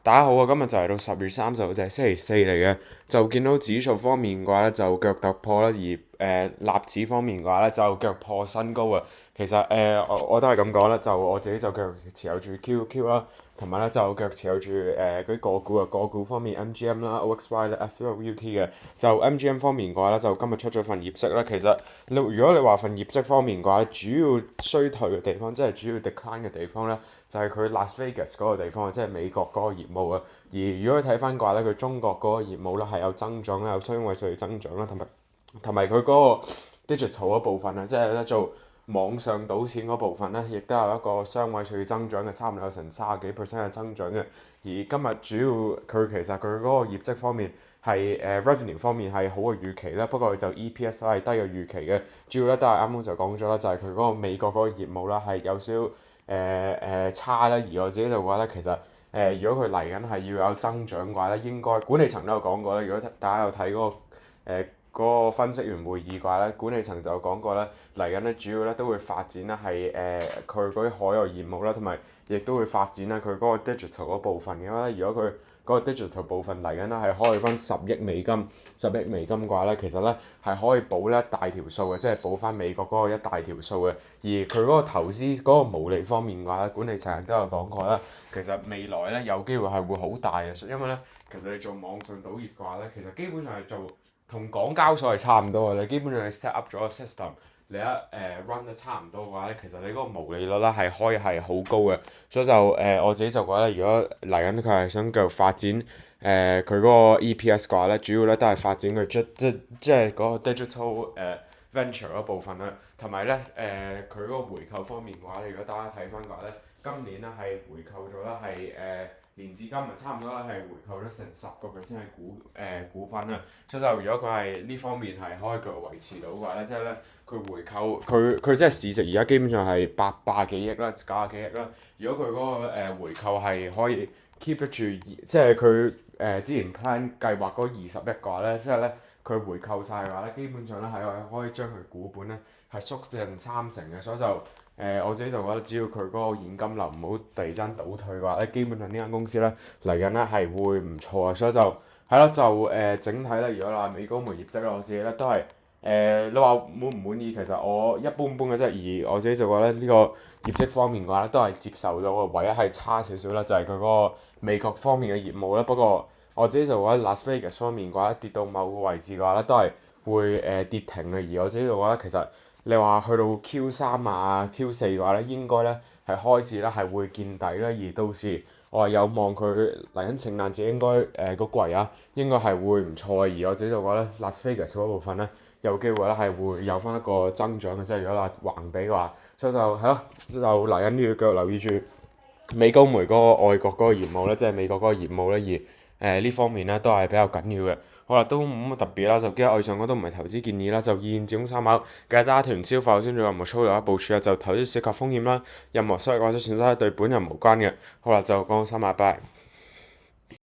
大家好啊！今日就嚟到10月30號，就係星期四嚟嘅，就見到指數方面嘅話咧，就腳突破啦，而納指方面嘅話咧，就腳破新高啊！其實我都係咁講啦，就我自己就腳持有住 QQ 啦，同埋咧就腳持有住嗰啲個股啊，個股方面 MGM 啦、OXY 啦、FWT 嘅，就 MGM 方面嘅話咧，就今日出咗份業績啦。其實如果你話份業績方面嘅話，主要衰退嘅地方，即係主要 decline 嘅地方咧。就係佢 Las Vegas 嗰個地方，即係美國嗰個業務啊。而如果你睇翻嘅話咧，佢中國嗰個業務咧係有增長啦，有雙位數嘅增長啦，同埋佢嗰個 digital 嗰部分啊，即係咧做網上賭錢嗰部分咧，亦都有一個雙位數嘅增長嘅，差唔多有成30幾% 嘅增長嘅。而今日主要佢其實佢嗰個業績方面係revenue 方面係好過預期啦，不過佢就 EPS 都係低過預期嘅。主要咧都係啱啱就講咗啦，就係佢嗰個美國嗰個業務啦係有少少差啦，而我自己就覺得其實如果佢嚟緊係要有增長嘅話咧，應該管理層都有講過啦。如果大家有睇嗰個分析員會議嘅話咧，管理層就有講過咧，嚟緊咧主要咧都會發展咧係佢嗰啲海外業務啦，同埋亦都會發展咧佢嗰個 digital 嗰部分嘅話咧，如果佢嗰個 digital 部分嚟緊咧係可以分10億美金嘅話咧，其實咧係可以補呢一大條數嘅，即係補翻美國嗰個一大條數嘅。而佢嗰個投資嗰個毛利方面嘅話咧，管理層都有講過啦。其實未來咧有機會係會好大嘅，因為咧其實你做網上賭業嘅話咧，其實基本上係做同港交所係差唔多嘅。你基本上你 set up 咗個 system。你run 得差唔多嘅話咧，其實你嗰個毛利率咧係可以係好高嘅，所以就我自己就覺得，如果嚟緊佢係想繼續發展佢嗰個 EPS 嘅話咧，主要咧都係發展佢即係嗰個 digital venture 嗰部分啦，同埋咧佢嗰個回購方面嘅話咧，如果大家睇翻嘅話咧，今年咧係回購咗啦係年至今日差唔多啦係回購咗成10%嘅股份啊，所以就如果佢係呢方面係可以繼續維持到嘅話咧，即係咧。佢回購佢即係市值而家基本上係800幾億啦，90幾億啦。如果佢嗰個回購係可以 keep 得住，即係佢之前 plan 計劃嗰20億嘅話咧，即係咧佢回購晒嘅話咧，基本上咧係可以將佢股本咧係縮成30%嘅，所以就我自己就覺得只要佢嗰個現金流唔好突然之間倒退嘅話咧，基本上呢間公司咧嚟緊咧係會唔錯啊，所以就係咯，就整體咧，如果話美高梅業績咧，我自己咧都係。你話滿唔滿意？其實我一般般嘅啫，而我自己就覺得呢個業績方面嘅話咧，都係接受到嘅。唯一係差少少啦，就係佢嗰個美國方面嘅業務啦。不過我自己就覺得 Las Vegas 方面嘅話，跌到某個位置嘅話咧，都係會跌停嘅。而我自己就覺得其實你話去到 Q3啊、Q4嘅話咧，應該咧係開始咧係會見底啦。而到時我係有望佢嚟緊聖誕節應該個季啊，應該係會唔錯嘅。而我自己就覺得 Las Vegas 嗰部分咧。有機會咧係會有翻一個增長嘅，即係如果話橫比嘅話，所以就係咯，就嚟緊呢要繼續留意住美高梅嗰個外國嗰個業務咧，即係美國嗰個業務咧，而呢方面咧都係比較緊要嘅。好啦，都冇乜特別啦，就基於以上嗰都唔係投資建議啦，就意見只供參考，記得大家團消化先做任何操作部署啊，就投資涉及風險啦，任何收益或者損失對本人無關嘅。好啦，就講3拜拜。